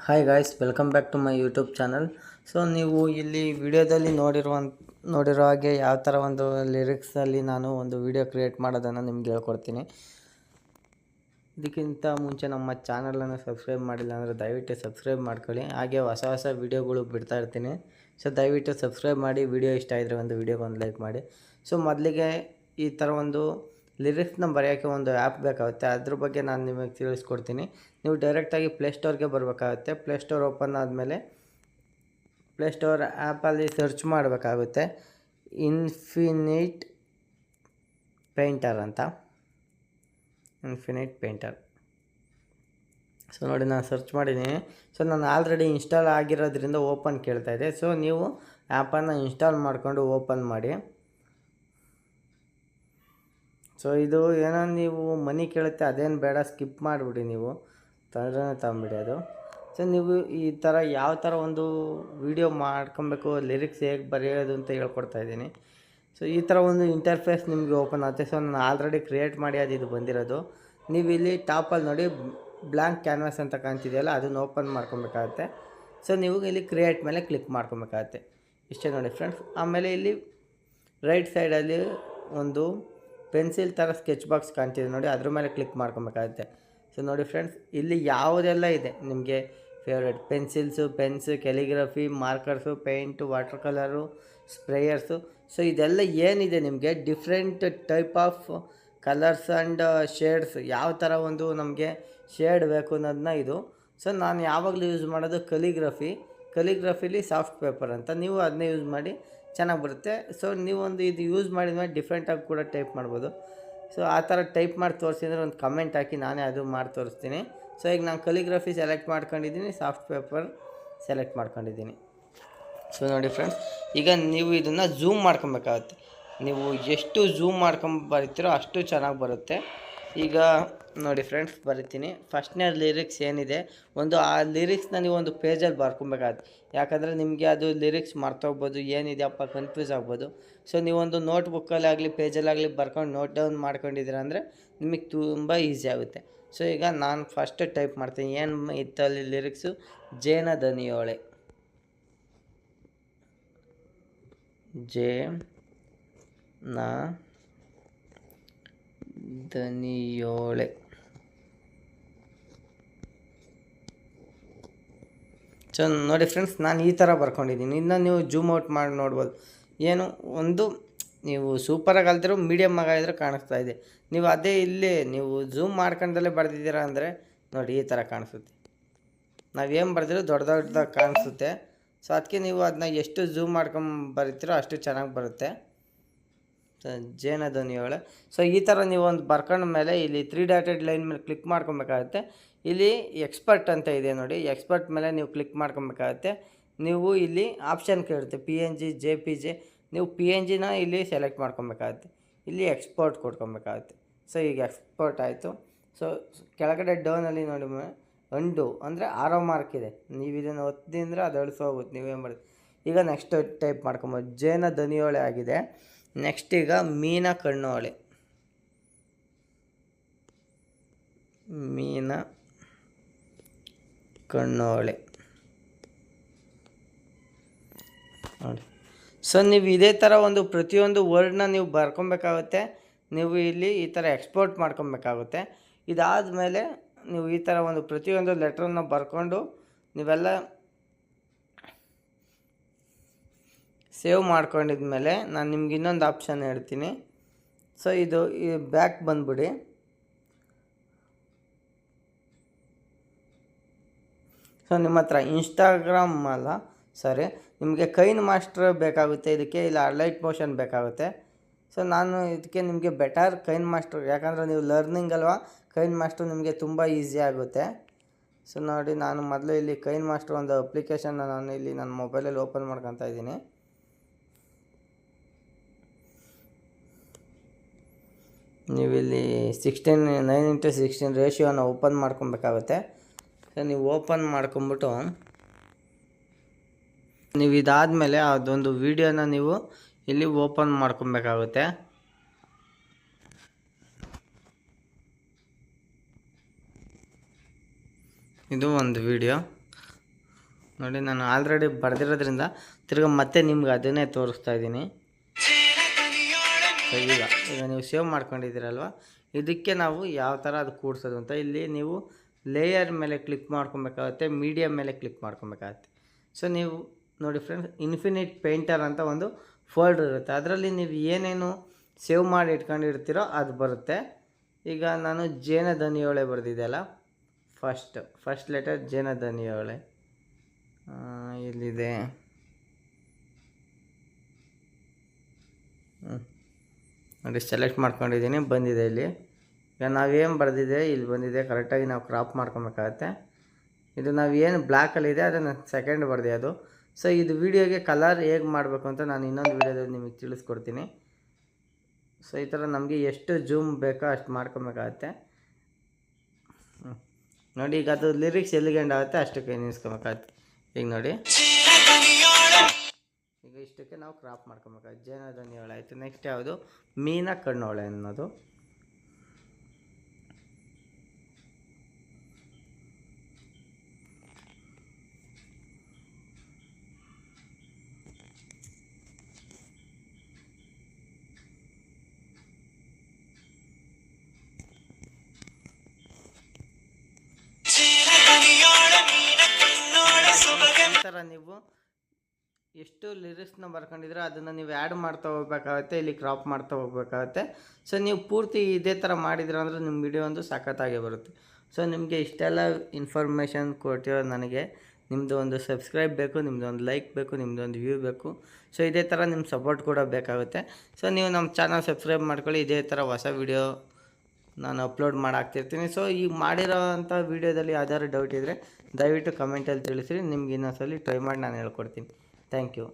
Hi guys, welcome back to my YouTube channel. So ನೀವು ಇಲ್ಲಿ ವಿಡಿಯೋದಲ್ಲಿ ನೋಡಿರೋ ಹಾಗೆ ಯಾವ ಥರ ಒಂದು ಲಿರಿಕ್ಸಲ್ಲಿ ನಾನು ಒಂದು ವಿಡಿಯೋ ಕ್ರಿಯೇಟ್ ಮಾಡೋದನ್ನು ನಿಮ್ಗೆ ಹೇಳ್ಕೊಡ್ತೀನಿ. ಇದಕ್ಕಿಂತ ಮುಂಚೆ ನಮ್ಮ ಚಾನಲನ್ನು ಸಬ್ಸ್ಕ್ರೈಬ್ ಮಾಡಿಲ್ಲ ಅಂದರೆ ದಯವಿಟ್ಟು ಸಬ್ಸ್ಕ್ರೈಬ್ ಮಾಡ್ಕೊಳ್ಳಿ. ಹಾಗೆ ಹೊಸ ಹೊಸ ವೀಡಿಯೋಗಳು ಬಿಡ್ತಾ ಇರ್ತೀನಿ. ಸೊ ದಯವಿಟ್ಟು ಸಬ್ಸ್ಕ್ರೈಬ್ ಮಾಡಿ. ವಿಡಿಯೋ ಇಷ್ಟ ಆಗಿದ್ರೆ ಒಂದು ವಿಡಿಯೋಗೆ ಒಂದು ಲೈಕ್ ಮಾಡಿ. ಸೊ ಮೊದಲಿಗೆ ಈ ಥರ ಒಂದು ಲಿರಿಕ್ಸ್ನ ಬರೆಯೋಕ್ಕೆ ಒಂದು ಆ್ಯಪ್ ಬೇಕಾಗುತ್ತೆ. ಅದ್ರ ಬಗ್ಗೆ ನಾನು ನಿಮಗೆ ತಿಳಿಸ್ಕೊಡ್ತೀನಿ. ನೀವು ಡೈರೆಕ್ಟಾಗಿ ಪ್ಲೇಸ್ಟೋರ್ಗೆ ಬರಬೇಕಾಗುತ್ತೆ. ಪ್ಲೇಸ್ಟೋರ್ ಓಪನ್ ಆದಮೇಲೆ ಪ್ಲೇಸ್ಟೋರ್ ಆ್ಯಪಲ್ಲಿ ಸರ್ಚ್ ಮಾಡಬೇಕಾಗುತ್ತೆ ಇನ್ಫಿನಿಟ್ ಪೇಂಟರ್ ಅಂತ. Infinite Painter. ಸೊ ನೋಡಿ, ನಾನು ಸರ್ಚ್ ಮಾಡಿದ್ದೀನಿ. ಸೊ ನಾನು ಆಲ್ರೆಡಿ ಇನ್ಸ್ಟಾಲ್ ಆಗಿರೋದ್ರಿಂದ ಓಪನ್ ಕೇಳ್ತಾಯಿದೆ. ಸೊ ನೀವು ಆ್ಯಪನ್ನು ಇನ್ಸ್ಟಾಲ್ ಮಾಡಿಕೊಂಡು ಓಪನ್ ಮಾಡಿ. ಸೊ ಇದು ಏನೋ ನೀವು ಮನಿ ಕೇಳುತ್ತೆ, ಅದೇನು ಬೇಡ, ಸ್ಕಿಪ್ ಮಾಡಿಬಿಡಿ. ನೀವು ತಗೊಂಬಿಡಿ ಅದು. ಸೊ ನೀವು ಈ ಥರ ಯಾವ ಥರ ಒಂದು ವಿಡಿಯೋ ಮಾಡ್ಕೊಬೇಕು, ಲಿರಿಕ್ಸ್ ಹೇಗೆ ಬರೆಯೋದು ಅಂತ ಹೇಳ್ಕೊಡ್ತಾಯಿದ್ದೀನಿ. ಸೊ ಈ ಥರ ಒಂದು ಇಂಟರ್ಫೇಸ್ ನಿಮಗೆ ಓಪನ್ ಆಗುತ್ತೆ. ಸೊ ನಾನು ಆಲ್ರೆಡಿ ಕ್ರಿಯೇಟ್ ಮಾಡಿ ಇದು ಬಂದಿರೋದು. ನೀವು ಇಲ್ಲಿ ಟಾಪಲ್ಲಿ ನೋಡಿ ಬ್ಲ್ಯಾಂಕ್ ಕ್ಯಾನ್ವಾಸ್ ಅಂತ ಕಾಣ್ತಿದೆಯಲ್ಲ, ಅದನ್ನು ಓಪನ್ ಮಾಡ್ಕೊಬೇಕಾಗತ್ತೆ. ಸೊ ನೀವು ಇಲ್ಲಿ ಕ್ರಿಯೇಟ್ ಮೇಲೆ ಕ್ಲಿಕ್ ಮಾಡ್ಕೊಬೇಕಾಗತ್ತೆ. ಇಷ್ಟೇ ನೋಡಿ ಫ್ರೆಂಡ್ಸ್. ಆಮೇಲೆ ಇಲ್ಲಿ ರೈಟ್ ಸೈಡಲ್ಲಿ ಒಂದು ಪೆನ್ಸಿಲ್ ಥರ ಸ್ಕೆಚ್ ಬಾಕ್ಸ್ ಕಾಣ್ತಿದೆ ನೋಡಿ, ಅದ್ರ ಮೇಲೆ ಕ್ಲಿಕ್ ಮಾಡ್ಕೊಬೇಕಾಗುತ್ತೆ. ಸೊ ನೋಡಿ ಫ್ರೆಂಡ್ಸ್, ಇಲ್ಲಿ ಯಾವುದೆಲ್ಲ ಇದೆ ನಿಮಗೆ favourite pencils, pens, calligraphy, markers, paint, water colour, sprayers. So ಇದೆಲ್ಲ ಏನಿದೆ ನಿಮಗೆ different type of colours and shades, ಯಾವ ಥರ ಒಂದು ನಮಗೆ ಶೇಡ್ ಬೇಕು ಅನ್ನೋದನ್ನ ಇದು. ಸೊ ನಾನು ಯಾವಾಗಲೂ ಯೂಸ್ ಮಾಡೋದು ಕಲಿಗ್ರಫಿಲಿ ಸಾಫ್ಟ್ ಪೇಪರ್ ಅಂತ. ನೀವು ಅದನ್ನೇ ಯೂಸ್ ಮಾಡಿ, ಚೆನ್ನಾಗಿ ಬರುತ್ತೆ. ಸೊ ನೀವೊಂದು ಇದು ಯೂಸ್ ಮಾಡಿದ್ಮೇಲೆ ಡಿಫ್ರೆಂಟಾಗಿ ಕೂಡ ಟೈಪ್ ಮಾಡ್ಬೋದು. ಸೊ ಆ ಥರ ಟೈಪ್ ಮಾಡಿ ತೋರಿಸಿದ್ರೆ ಒಂದು ಕಮೆಂಟ್ ಹಾಕಿ, ನಾನೇ ಅದು ಮಾಡಿ ತೋರಿಸ್ತೀನಿ. ಸೊ ಈಗ ನಾನು ಕಲಿಗ್ರಫಿ ಸೆಲೆಕ್ಟ್ ಮಾಡ್ಕೊಂಡಿದ್ದೀನಿ, ಸಾಫ್ಟ್ ಪೇಪರ್ ಸೆಲೆಕ್ಟ್ ಮಾಡ್ಕೊಂಡಿದ್ದೀನಿ. ಸೊ ನೋಡಿ ಫ್ರೆಂಡ್ಸ್, ಈಗ ನೀವು ಇದನ್ನು ಝೂಮ್ ಮಾಡ್ಕೊಬೇಕಾಗುತ್ತೆ. ನೀವು ಎಷ್ಟು ಝೂಮ್ ಬರಿತೀರೋ ಅಷ್ಟು ಚೆನ್ನಾಗಿ ಬರುತ್ತೆ. ಈಗ ನೋಡಿ ಫ್ರೆಂಡ್ಸ್, ಬರಿತೀನಿ. ಫಸ್ಟ್ನೇ ಲಿರಿಕ್ಸ್ ಏನಿದೆ, ಆ ಲಿರಿಕ್ಸ್ನ ನೀವು ಒಂದು ಪೇಜಲ್ಲಿ ಬರ್ಕೊಬೇಕಾಗುತ್ತೆ. ಯಾಕಂದರೆ ನಿಮಗೆ ಅದು ಲಿರಿಕ್ಸ್ ಮರ್ತೋಗ್ಬೋದು, ಏನಿದೆಯಪ್ಪ ಕನ್ಫ್ಯೂಸ್ ಆಗ್ಬೋದು. ಸೊ ನೀವೊಂದು ನೋಟ್ ಬುಕ್ಕಲ್ಲಾಗಲಿ ಪೇಜಲ್ಲಾಗಲಿ ಬರ್ಕೊಂಡು ನೋಟ್ ಡೌನ್ ಮಾಡ್ಕೊಂಡಿದ್ದೀರ ಅಂದರೆ ನಿಮಗೆ ತುಂಬ ಈಸಿ ಆಗುತ್ತೆ. ಸೊ ಈಗ ನಾನು ಫಸ್ಟ್ ಟೈಪ್ ಮಾಡ್ತೀನಿ. ಏನು ಇತ್ತಲ್ಲಿ ಲಿರಿಕ್ಸು, ಜೇನ ದನಿಯೋಳೆ, ನ ದನಿಯೋಳೆ. ಸೊ ನೋಡಿ ಫ್ರೆಂಡ್ಸ್, ನಾನು ಈ ಥರ ಬರ್ಕೊಂಡಿದ್ದೀನಿ. ಇನ್ನು ನೀವು ಜೂಮ್ ಔಟ್ ಮಾಡಿ ನೋಡ್ಬೋದು. ಏನು ಒಂದು ನೀವು ಸೂಪರಾಗಿ ಅಲ್ದಿರೋ ಮೀಡಿಯಮ್ ಆಗಿದ್ರೆ ಕಾಣಿಸ್ತಾ ಇದೆ. ನೀವು ಅದೇ ಇಲ್ಲಿ ನೀವು ಝೂಮ್ ಮಾಡ್ಕೊಂಡಲ್ಲೇ ಬರೆದಿದ್ದೀರಾ ಅಂದರೆ ನೋಡಿ ಈ ಥರ ಕಾಣಿಸುತ್ತೆ. ನಾವೇನು ಬರೆದಿರೋ ದೊಡ್ಡದಾಗಿ ಕಾಣಿಸುತ್ತೆ. ಸೊ ಅದಕ್ಕೆ ನೀವು ಅದನ್ನ ಎಷ್ಟು ಝೂಮ್ ಮಾಡ್ಕೊಂಡು ಬರೀತೀರೋ ಅಷ್ಟು ಚೆನ್ನಾಗಿ ಬರುತ್ತೆ. ಜೇನ ಧ್ವನಿಯೋಳೆ. ಸೊ ಈ ಥರ ನೀವು ಒಂದು ಬರ್ಕೊಂಡ ಮೇಲೆ ಇಲ್ಲಿ 3 ಡಾಟೆಡ್ ಲೈನ್ ಮೇಲೆ ಕ್ಲಿಕ್ ಮಾಡ್ಕೊಬೇಕಾಗುತ್ತೆ. ಇಲ್ಲಿ ಎಕ್ಸ್ಪರ್ಟ್ ಅಂತ ಇದೆ ನೋಡಿ, ಎಕ್ಸ್ಪರ್ಟ್ ಮೇಲೆ ನೀವು ಕ್ಲಿಕ್ ಮಾಡ್ಕೊಬೇಕಾಗುತ್ತೆ. ನೀವು ಇಲ್ಲಿ ಆಪ್ಷನ್ ಕೇಳುತ್ತೆ PNG, JPG. ನೀವು PNGನ ಇಲ್ಲಿ ಸೆಲೆಕ್ಟ್ ಮಾಡ್ಕೊಬೇಕಾಗುತ್ತೆ. ಇಲ್ಲಿ ಎಕ್ಸ್ಪೋರ್ಟ್ ಕೊಟ್ಕೊಬೇಕಾಗುತ್ತೆ. ಸೊ ಈಗ ಎಕ್ಸ್ಪೋರ್ಟ್ ಆಯಿತು. ಸೊ ಕೆಳಗಡೆ ಡೌನಲ್ಲಿ ನೋಡಿ ಅಂಡು ಅಂದರೆ ಆರೋ ಮಾರ್ಕ್ ಇದೆ. ನೀವು ಇದನ್ನು ಒತ್ತಿ ಅಂದರೆ ಅದು ಅಳಿಸೋಗುತ್ತೆ. ನೀವೇನು ಮಾಡಿ ಈಗ ನೆಕ್ಸ್ಟ್ ಟೈಪ್ ಮಾಡ್ಕೊಬೋದು. ಜೇನ ಧ್ವನಿಯೋಳೆ ಆಗಿದೆ. ನೆಕ್ಸ್ಟ್ ಈಗ ಮೀನ ಕಣ್ಣೋಳೆ, ಮೀನ ಕಣ್ಣೋಳೆ ನೋಡಿ. ಸೊ ನೀವು ಇದೇ ಥರ ಒಂದು ಪ್ರತಿಯೊಂದು ವರ್ಡ್ನ ನೀವು ಬರ್ಕೊಬೇಕಾಗುತ್ತೆ. ನೀವು ಇಲ್ಲಿ ಈ ಥರ ಎಕ್ಸ್ಪೋರ್ಟ್ ಮಾಡ್ಕೊಬೇಕಾಗುತ್ತೆ. ಇದಾದಮೇಲೆ ನೀವು ಈ ಥರ ಒಂದು ಪ್ರತಿಯೊಂದು ಲೆಟ್ರನ್ನ ಬರ್ಕೊಂಡು ನೀವೆಲ್ಲ ಸೇವ್ ಮಾಡ್ಕೊಂಡಿದ್ಮೇಲೆ ನಾನು ನಿಮ್ಗೆ ಇನ್ನೊಂದು ಆಪ್ಷನ್ ಹೇಳ್ತೀನಿ. ಸೊ ಇದು ಈ ಬ್ಯಾಕ್ ಬಂದ್ಬಿಡಿ. ಸೊ ನಿಮ್ಮ ಹತ್ರ ಇನ್ಸ್ಟಾಗ್ರಾಮ್ ಅಲ್ಲ, ಸರಿ, ನಿಮಗೆ ಕೈನ್ ಮಾಸ್ಟರ್ ಬೇಕಾಗುತ್ತೆ ಇದಕ್ಕೆ, ಇಲ್ಲ ಲೈಟ್ ಮೋಷನ್ ಬೇಕಾಗುತ್ತೆ. ಸೊ ನಾನು ಇದಕ್ಕೆ ನಿಮಗೆ ಬೆಟರ್ ಕೈನ್ ಮಾಸ್ಟರ್, ಯಾಕಂದರೆ ನೀವು ಲರ್ನಿಂಗ್ ಅಲ್ವಾ, ಕೈನ್ ಮಾಸ್ಟರ್ ನಿಮಗೆ ತುಂಬ ಈಸಿ ಆಗುತ್ತೆ. ಸೊ ನೋಡಿ, ನಾನು ಮೊದಲು ಇಲ್ಲಿ ಕೈನ್ ಮಾಸ್ಟರ್ ಒಂದು ಅಪ್ಲಿಕೇಶನ್ನ ನಾನು ಇಲ್ಲಿ ನನ್ನ ಮೊಬೈಲಲ್ಲಿ ಓಪನ್ ಮಾಡ್ಕೊತಾ ಇದ್ದೀನಿ. ನೀವಿಲ್ಲಿ 9:16 ರೇಷಿಯೋನ ಓಪನ್ ಮಾಡ್ಕೊಬೇಕಾಗುತ್ತೆ. ಸೊ ನೀವು ಓಪನ್ ಮಾಡ್ಕೊಂಬಿಟ್ಟು ನೀವು ಇದಾದಮೇಲೆ ಅದೊಂದು ವಿಡಿಯೋನ ನೀವು ಇಲ್ಲಿ ಓಪನ್ ಮಾಡ್ಕೊಬೇಕಾಗುತ್ತೆ. ಇದು ಒಂದು ವಿಡಿಯೋ. ನೋಡಿ ನಾನು ಆಲ್ರೆಡಿ ಬರೆದಿರೋದ್ರಿಂದ ತಿರ್ಗಿ ಮತ್ತೆ ನಿಮ್ಗೆ ಅದನ್ನೇ ತೋರಿಸ್ತಾ ಇದ್ದೀನಿ. ಈಗ ನೀವು ಸೇವ್ ಮಾಡ್ಕೊಂಡಿದ್ದೀರಲ್ವ, ಇದಕ್ಕೆ ನಾವು ಯಾವ ಥರ ಅದು ಕೂಡಿಸೋದು ಅಂತ ಇಲ್ಲಿ ನೀವು ಲೇಯರ್ ಮೇಲೆ ಕ್ಲಿಕ್ ಮಾಡ್ಕೊಬೇಕಾಗುತ್ತೆ, ಮೀಡಿಯಾ ಮೇಲೆ ಕ್ಲಿಕ್ ಮಾಡ್ಕೊಬೇಕಾಗತ್ತೆ. ಸೊ ನೀವು ನೋಡಿ ಫ್ರೆಂಡ್ಸ್, ಇನ್ಫಿನಿಟ್ ಪೇಂಟರ್ ಅಂತ ಒಂದು ಫೋಲ್ಡರ್ ಇರುತ್ತೆ, ಅದರಲ್ಲಿ ನೀವು ಏನೇನು ಸೇವ್ ಮಾಡಿ ಇಟ್ಕೊಂಡಿರ್ತೀರೋ ಅದು ಬರುತ್ತೆ. ಈಗ ನಾನು ಜೇನ ಧ್ವನಿಯೋಳೆ ಬರೆದಿದ್ದೆಲ್ಲ, ಫಸ್ಟ್ ಲೆಟರ್ ಜೇನ ಧ್ವನಿಯೋಳೆ ಇಲ್ಲಿದೆ. ನೋಡಿ ಸೆಲೆಕ್ಟ್ ಮಾಡ್ಕೊಂಡಿದ್ದೀನಿ, ಬಂದಿದೆ ಇಲ್ಲಿ. ಈಗ ನಾವೇನು ಬರೆದಿದೆ ಇಲ್ಲಿ ಬಂದಿದೆ, ಕರೆಕ್ಟಾಗಿ ನಾವು ಕ್ರಾಪ್ ಮಾಡ್ಕೊಬೇಕಾಗತ್ತೆ. ಇದು ನಾವು ಏನು ಬ್ಲ್ಯಾಕಲ್ಲಿದೆ ಅದನ್ನು ಸೆಕೆಂಡ್ ಬರೆದೆ ಅದು. ಸೊ ಇದು ವಿಡಿಯೋಗೆ ಕಲರ್ ಹೇಗೆ ಮಾಡಬೇಕು ಅಂತ ನಾನು ಇನ್ನೊಂದು ವಿಡಿಯೋದಲ್ಲಿ ನಿಮಗೆ ತಿಳಿಸ್ಕೊಡ್ತೀನಿ. ಸೊ ಈ ಥರ ನಮಗೆ ಎಷ್ಟು ಜೂಮ್ ಬೇಕೋ ಅಷ್ಟು ಮಾಡ್ಕೊಬೇಕಾಗತ್ತೆ. ನೋಡಿ ಈಗ ಅದು ಲಿರಿಕ್ಸ್ ಎಲ್ಲಿಗೆ ಎಂಡ್ ಆಗುತ್ತೆ ಅಷ್ಟಕ್ಕೆ ನಿಲ್ಲಿಸ್ಕೊಬೇಕಾಗತ್ತೆ. ಈಗ ನೋಡಿ, ಈಗ ಇಷ್ಟಕ್ಕೆ ನಾವು ಕ್ರಾಪ್ ಮಾಡ್ಕೊಬೇಕಾಗುತ್ತೆ. ಜೇನ ಧ್ವನಿಯೋಳೆ ಆಯಿತು. ನೆಕ್ಸ್ಟ್ ಯಾವುದು, ಮೀನ ಕಣ್ಣೋಳೆ ಅನ್ನೋದು. ಈ ಥರ ನೀವು ಎಷ್ಟು ಲಿರಿಕ್ಸ್ನ ಬರ್ಕೊಂಡಿದ್ರೆ ಅದನ್ನು ನೀವು ಆ್ಯಡ್ ಮಾಡ್ತಾ ಹೋಗ್ಬೇಕಾಗುತ್ತೆ, ಇಲ್ಲಿ ಕ್ರಾಪ್ ಮಾಡ್ತಾ ಹೋಗ್ಬೇಕಾಗುತ್ತೆ. ಸೊ ನೀವು ಪೂರ್ತಿ ಇದೇ ಥರ ಮಾಡಿದ್ರೆ ಅಂದರೆ ನಿಮ್ಮ ವಿಡಿಯೋ ಒಂದು ಸಖತ್ತಾಗಿ ಬರುತ್ತೆ. ಸೊ ನಿಮಗೆ ಇಷ್ಟೆಲ್ಲ ಇನ್ಫಾರ್ಮೇಷನ್ ಕೊಟ್ಟಿರೋ ನನಗೆ ನಿಮ್ಮದು ಒಂದು ಸಬ್ಸ್ಕ್ರೈಬ್ ಬೇಕು, ನಿಮ್ಮದು ಒಂದು ಲೈಕ್ ಬೇಕು, ನಿಮ್ಮದು ಒಂದು ವ್ಯೂ ಬೇಕು. ಸೊ ಇದೇ ಥರ ನಿಮ್ಮ ಸಪೋರ್ಟ್ ಕೂಡ ಬೇಕಾಗುತ್ತೆ. ಸೊ ನೀವು ನಮ್ಮ ಚಾನಲ್ ಸಬ್ಸ್ಕ್ರೈಬ್ ಮಾಡ್ಕೊಳ್ಳಿ, ಇದೇ ಥರ ಹೊಸ ವಿಡಿಯೋ ನಾನು ಅಪ್ಲೋಡ್ ಮಾಡಾಕ್ತಿರ್ತೀನಿ. ಸೊ ಈಗ ಮಾಡಿರೋ ಅಂಥ ವೀಡಿಯೋದಲ್ಲಿ ಯಾವ್ದಾದ್ರು ಡೌಟ್ ಇದ್ದರೆ ದಯವಿಟ್ಟು ಕಮೆಂಟಲ್ಲಿ ತಿಳಿಸಿರಿ, ನಿಮ್ಗೆ ಇನ್ನೊಂದ್ಸಲಿ ಟ್ರೈ ಮಾಡಿ ನಾನು ಹೇಳ್ಕೊಡ್ತೀನಿ. Thank you.